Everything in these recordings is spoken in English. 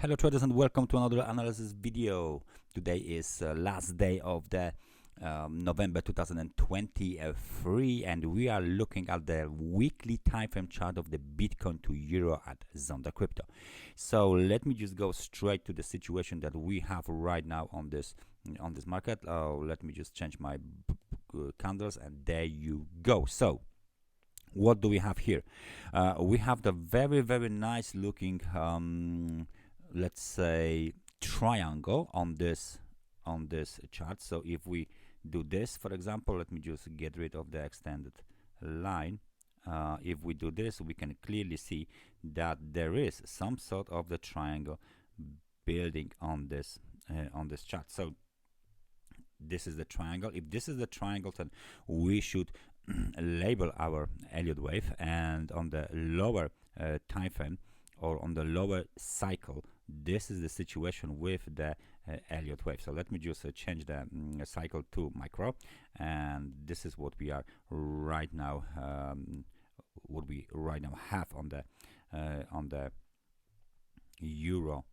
Hello traders and welcome to another analysis video. Today is last day of the November 2023 and we are looking at the weekly time frame chart of the Bitcoin to Euro at Zondacrypto. So let me just go straight to the situation that we have right now on this market. Let me just change my candles and there you go. So what do we have here? We have the very nice looking let's say triangle on this chart. So if we do this, for example, let me just get rid of the extended line. If we do this, we can clearly see that there is some sort of the triangle building on this chart. So this is the triangle. If this is the triangle, then we should label our Elliott wave, and on the lower time frame or on the lower cycle, this is the situation with the Elliott wave. So let me just change the cycle to micro, and this is what we are right now have on the euro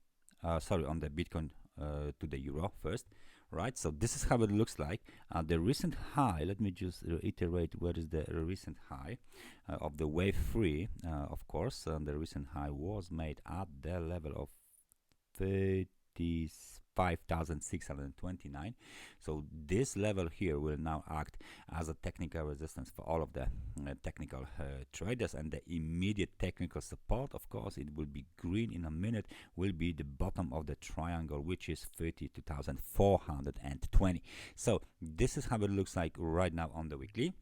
on the Bitcoin to the euro first, right? So this is how it looks like. The recent high, let me just reiterate where is the recent high of the wave 3. Of course, the recent high was made at the level of 35,629. So this level here will now act as a technical resistance for all of the technical traders, and the immediate technical support, of course, it will be green in a minute, will be the bottom of the triangle, which is 32,420. So this is how it looks like right now on the weekly.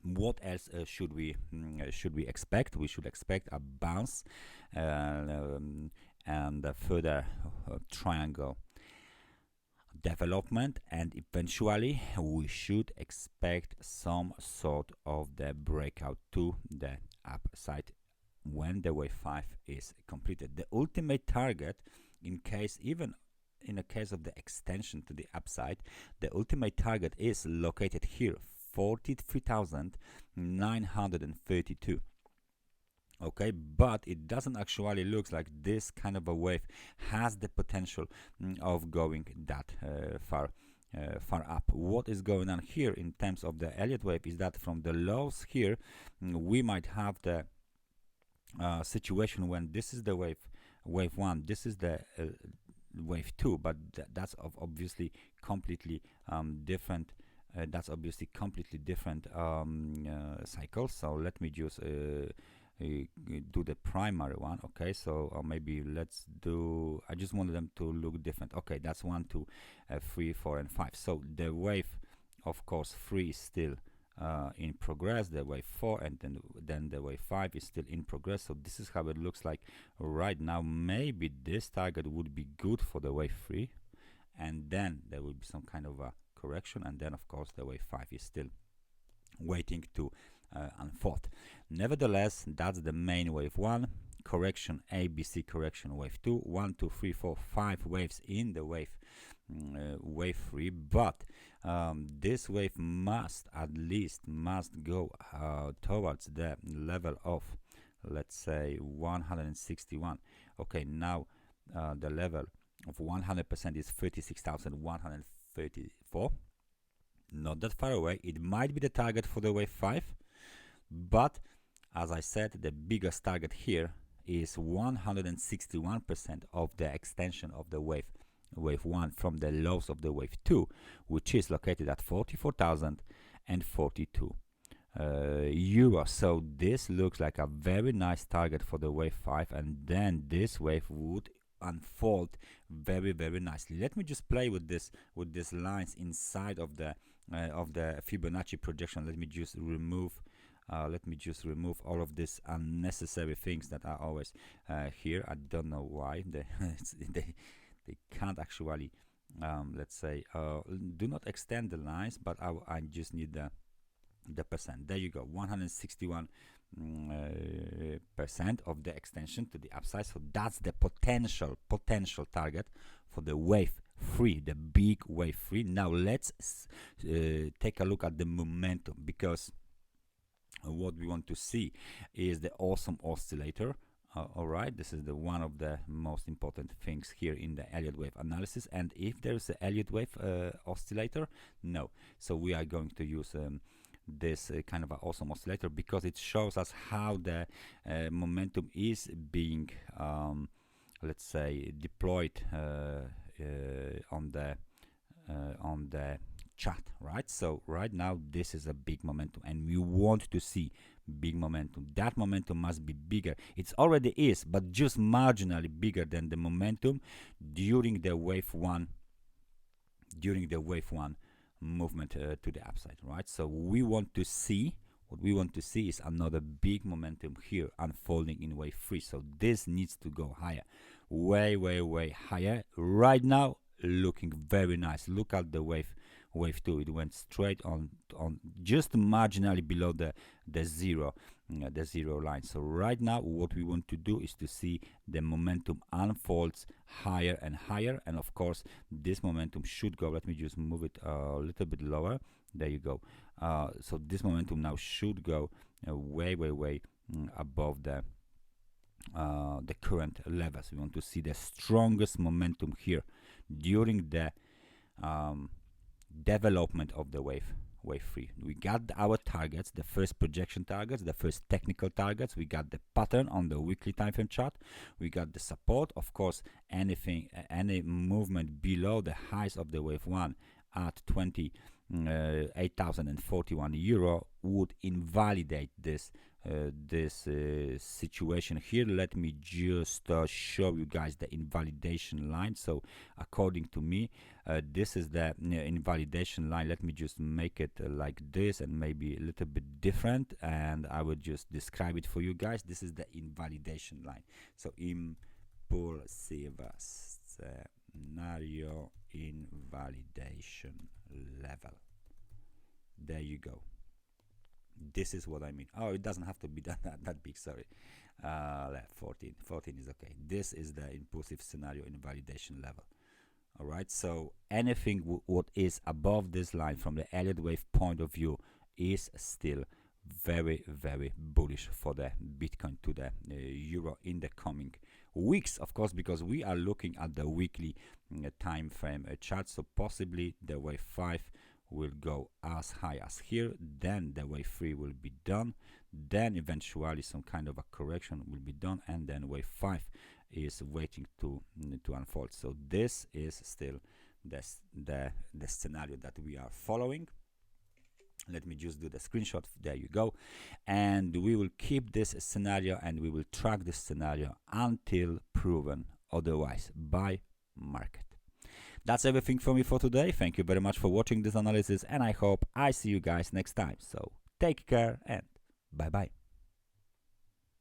What else should we expect? We should expect a bounce and a further triangle development, and eventually we should expect some sort of the breakout to the upside when the wave 5 is completed. The ultimate target, in a case of the extension to the upside, the ultimate target is located here, 43,932. Okay, but it doesn't actually look like this kind of a wave has the potential of going that far up. What is going on here in terms of the Elliott wave is that from the lows here we might have the situation when this is the wave 1, this is the wave 2, but that's obviously completely different. That's obviously completely different cycle. So let me just do the primary one. Okay, so maybe let's do, I just wanted them to look different. Okay, that's 1, 2, 3, 4 and 5. So the wave, of course, 3 is still in progress, the wave 4, and then the wave 5 is still in progress. So this is how it looks like right now. Maybe this target would be good for the wave 3, and then there will be some kind of a correction, and then of course the wave 5 is still waiting to unfold. Nevertheless, that's the main wave 1 correction, ABC correction, wave 2, 1, 2, 3, 4, 5 waves in the wave 3, but this wave must go towards the level of, let's say, 161. Okay, now the level of 100% is 36,134. Not that far away. It might be the target for the wave 5, but as I said, the biggest target here is 161% of the extension of the wave 1 from the lows of the wave 2, which is located at 44,042 euros. So this looks like a very nice target for the wave 5, and then this wave would unfold very nicely. Let me just play with these lines inside of the Fibonacci projection. Let me just remove all of these unnecessary things that are always here. I don't know why they can't actually let's say do not extend the lines, but I just need the percent. There you go, 161 percent of the extension to the upside. So that's the potential target for the wave 3, the big wave 3. Now let's take a look at the momentum, because what we want to see is the awesome oscillator All right, this is the one of the most important things here in the Elliott wave analysis. And if there's a Elliott wave oscillator, no. So we are going to use this kind of an awesome oscillator because it shows us how the momentum is being, let's say, deployed on the chart, right? So right now this is a big momentum, and we want to see big momentum. That momentum must be bigger. It already is, but just marginally bigger than the momentum during the wave one movement to the upside, right? So we want to see, what we want to see is another big momentum here unfolding in wave 3. So this needs to go higher, way higher. Right now looking very nice. Look at the wave 2. It went straight on just marginally below the zero line. So right now what we want to do is to see the momentum unfolds higher and higher, and of course this momentum should go, let me just move it a little bit lower, there you go. So this momentum now should go way above the current levels. We want to see the strongest momentum here during the development of the wave 3. We got our targets, the first projection targets, the first technical targets. We got the pattern on the weekly time frame chart. We got the support. Of course, any movement below the highs of the wave 1 at 28,041 euro would invalidate this situation here. Let me just show you guys the invalidation line. So according to me, this is the invalidation line. Let me just make it like this and maybe a little bit different, and I will just describe it for you guys. This is the invalidation line. So impulsive scenario invalidation level. There you go. This is what I mean. Oh, it doesn't have to be that big, sorry. 14 is okay. This is the impulsive scenario invalidation level. All right, so anything what is above this line from the Elliott wave point of view is still very bullish for the Bitcoin to the euro in the coming weeks, of course, because we are looking at the weekly time frame chart. So possibly the wave 5 will go as high as here, then the wave 3 will be done, then eventually some kind of a correction will be done, and then wave 5 is waiting to unfold. So this is still the scenario that we are following. Let me just do the screenshot. There you go. And we will keep this scenario and we will track this scenario until proven otherwise by market. That's everything from me for today. Thank you very much for watching this analysis, and I hope I see you guys next time. So take care and bye bye.